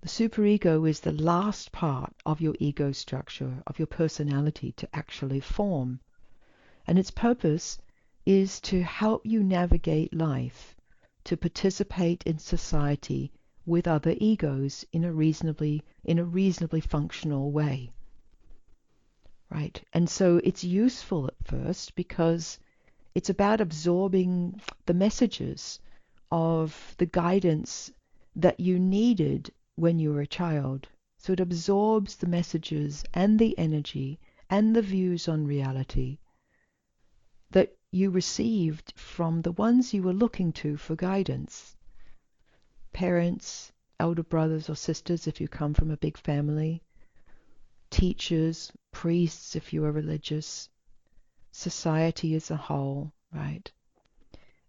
The superego is the last part of your ego structure, of your personality to actually form. And its purpose is to help you navigate life, to participate in society with other egos in a reasonably functional way. Right? And so it's useful at first because it's about absorbing the messages of the guidance that you needed when you were a child. So it absorbs the messages and the energy and the views on reality that you received from the ones you were looking to for guidance. Parents, elder brothers or sisters if you come from a big family, teachers, priests if you are religious, society as a whole, right?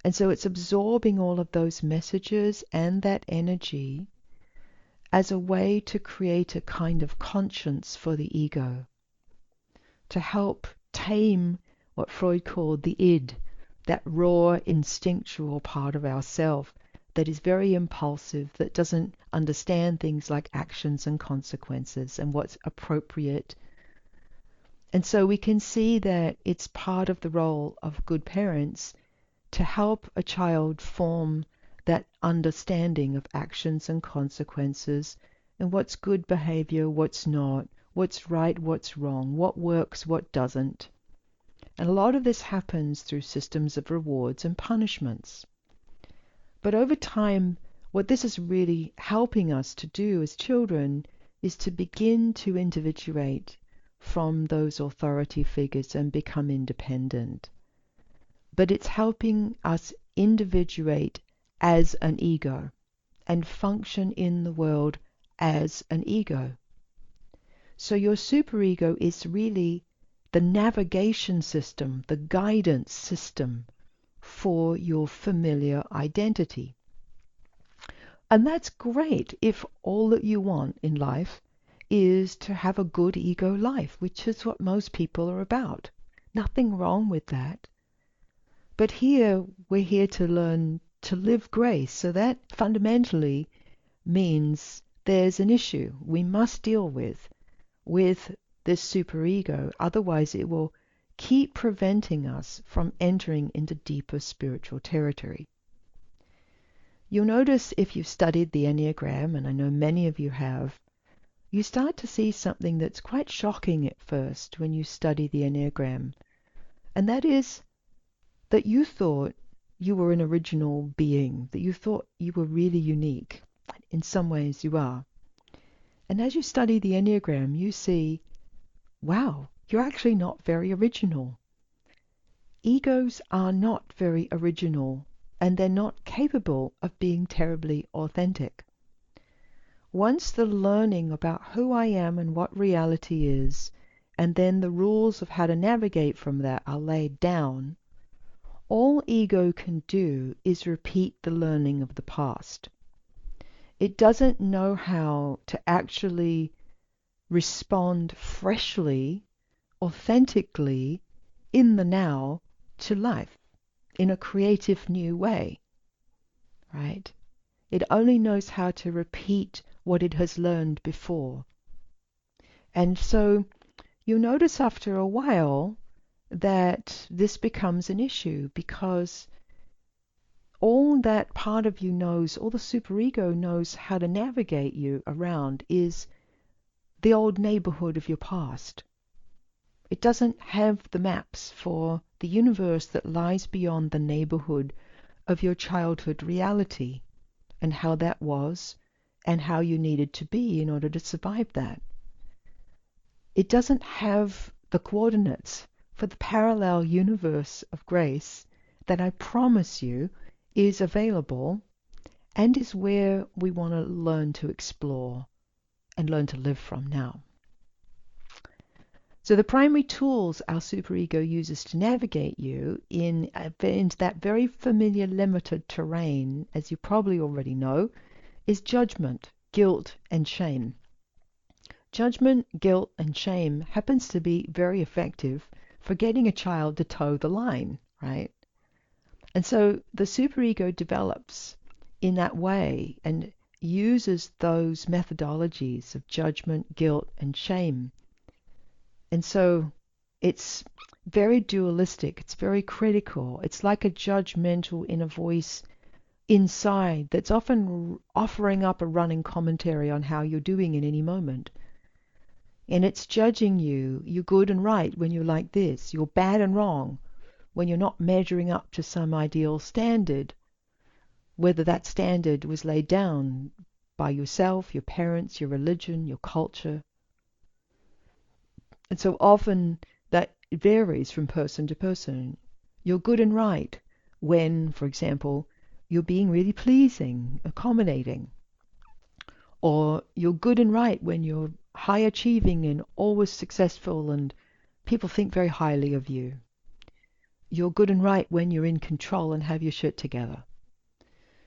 And so it's absorbing all of those messages and that energy as a way to create a kind of conscience for the ego, to help tame what Freud called the id, that raw instinctual part of ourself that is very impulsive, that doesn't understand things like actions and consequences and what's appropriate. And so we can see that it's part of the role of good parents to help a child form that understanding of actions and consequences and what's good behavior, what's not, what's right, what's wrong, what works, what doesn't. And a lot of this happens through systems of rewards and punishments. But over time, what this is really helping us to do as children is to begin to individuate from those authority figures and become independent. But it's helping us individuate as an ego and function in the world as an ego. So your superego is really the navigation system, the guidance system for your familiar identity. And that's great if all that you want in life is to have a good ego life, which is what most people are about. Nothing wrong with that. But here, we're here to learn to live grace. So that fundamentally means there's an issue we must deal with this superego. Otherwise, it will keep preventing us from entering into deeper spiritual territory. You'll notice if you've studied the Enneagram, and I know many of you have, you start to see something that's quite shocking at first when you study the Enneagram. And that is that you thought you were an original being, that you thought you were really unique. In some ways you are. And as you study the Enneagram, you see, wow, you're actually not very original. Egos are not very original, and they're not capable of being terribly authentic. Once the learning about who I am and what reality is, and then the rules of how to navigate from that are laid down, all ego can do is repeat the learning of the past. It doesn't know how to actually respond freshly, authentically, in the now to life, in a creative new way, right? It only knows how to repeat what it has learned before. And so you'll notice after a while that this becomes an issue, because all that part of you knows, all the superego knows how to navigate you around is the old neighborhood of your past. It doesn't have the maps for the universe that lies beyond the neighborhood of your childhood reality and how that was and how you needed to be in order to survive that. It doesn't have the coordinates for the parallel universe of grace that I promise you is available and is where we want to learn to explore and learn to live from now. So the primary tools our superego uses to navigate you into that very familiar limited terrain, as you probably already know, is judgment, guilt, and shame. Judgment, guilt, and shame happens to be very effective for getting a child to toe the line, right? And so the superego develops in that way, and uses those methodologies of judgment, guilt, and shame. And so it's very dualistic, it's very critical. It's like a judgmental inner voice inside that's often offering up a running commentary on how you're doing in any moment. And it's judging you. You're good and right when you're like this. You're bad and wrong when you're not measuring up to some ideal standard, whether that standard was laid down by yourself, your parents, your religion, your culture. And so often that varies from person to person. You're good and right when, for example, you're being really pleasing, accommodating. Or you're good and right when you're high achieving and always successful and people think very highly of you. You're good and right when you're in control and have your shit together.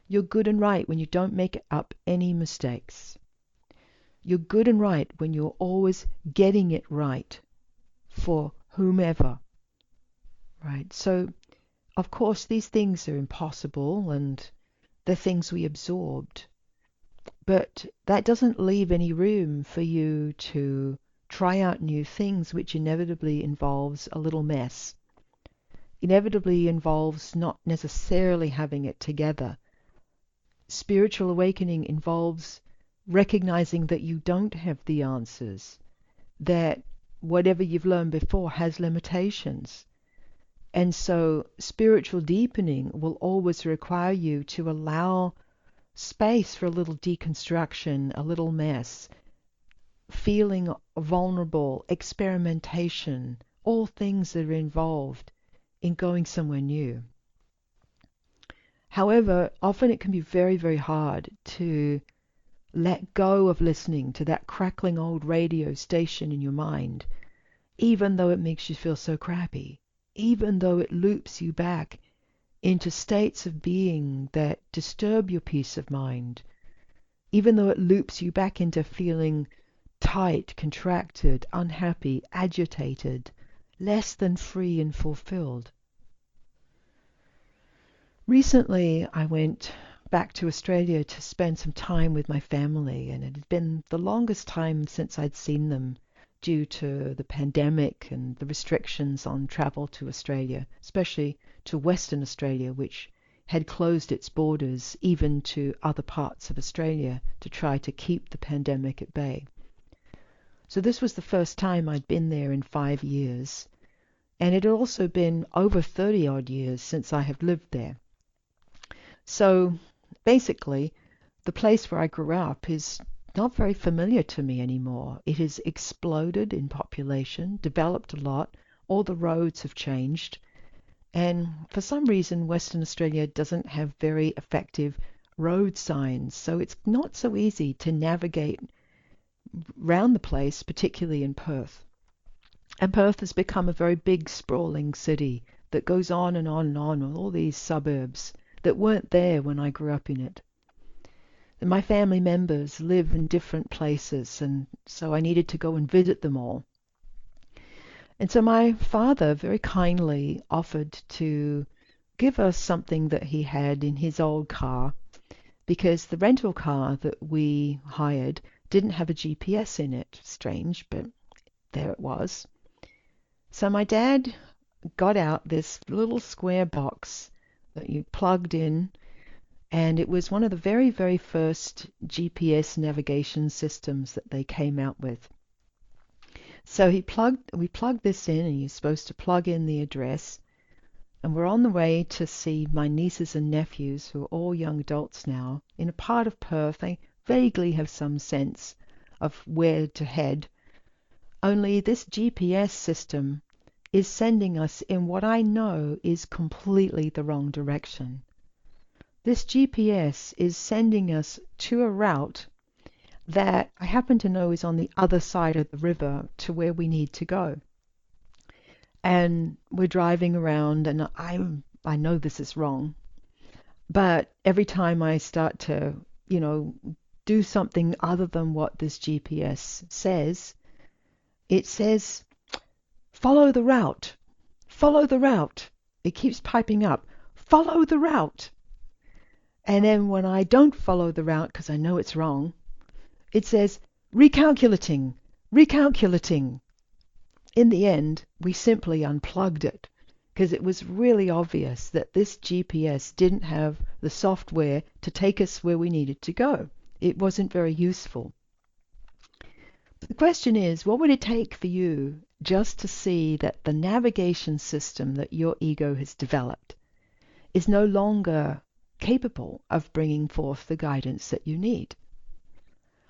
You're good and right when you don't make up any mistakes. You're good and right when you're always getting it right for whomever. Right? So, of course, these things are impossible and they're things we absorbed. But that doesn't leave any room for you to try out new things, which inevitably involves a little mess. Inevitably involves not necessarily having it together. Spiritual awakening involves recognizing that you don't have the answers, that whatever you've learned before has limitations. And so spiritual deepening will always require you to allow space for a little deconstruction, a little mess, feeling vulnerable, experimentation, all things that are involved in going somewhere new. However, often it can be very, very hard to let go of listening to that crackling old radio station in your mind, even though it makes you feel so crappy, even though it loops you back into states of being that disturb your peace of mind, even though it loops you back into feeling tight, contracted, unhappy, agitated, less than free and fulfilled. Recently, I went back to Australia to spend some time with my family, and it had been the longest time since I'd seen them due to the pandemic and the restrictions on travel to Australia, especially to Western Australia, which had closed its borders even to other parts of Australia to try to keep the pandemic at bay. So this was the first time I'd been there in 5 years, and it had also been over 30 odd years since I have lived there. So basically, the place where I grew up is not very familiar to me anymore. It has exploded in population, developed a lot, all the roads have changed, and for some reason Western Australia doesn't have very effective road signs, so it's not so easy to navigate around the place, particularly in Perth. And Perth has become a very big, sprawling city that goes on and on and on with all these suburbs that weren't there when I grew up in it. And my family members live in different places, and so I needed to go and visit them all. And so my father very kindly offered to give us something that he had in his old car, because the rental car that we hired didn't have a GPS in it. Strange, but there it was. So my dad got out this little square box that you plugged in, and it was one of the very, very first GPS navigation systems that they came out with. So we plugged this in, and you're supposed to plug in the address, and we're on the way to see my nieces and nephews, who are all young adults now, in a part of Perth. They vaguely have some sense of where to head. Only this GPS system is sending us in what I know is completely the wrong direction. This GPS is sending us to a route that I happen to know is on the other side of the river to where we need to go. And we're driving around, and I know this is wrong, but every time I start to, do something other than what this GPS says, it says, follow the route, follow the route. It keeps piping up, follow the route. And then when I don't follow the route because I know it's wrong, it says recalculating, recalculating. In the end, we simply unplugged it because it was really obvious that this GPS didn't have the software to take us where we needed to go. It wasn't very useful. The question is, what would it take for you just to see that the navigation system that your ego has developed is no longer capable of bringing forth the guidance that you need?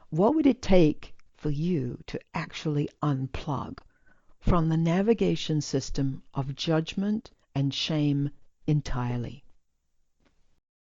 What would it take for you to actually unplug from the navigation system of judgment and shame entirely?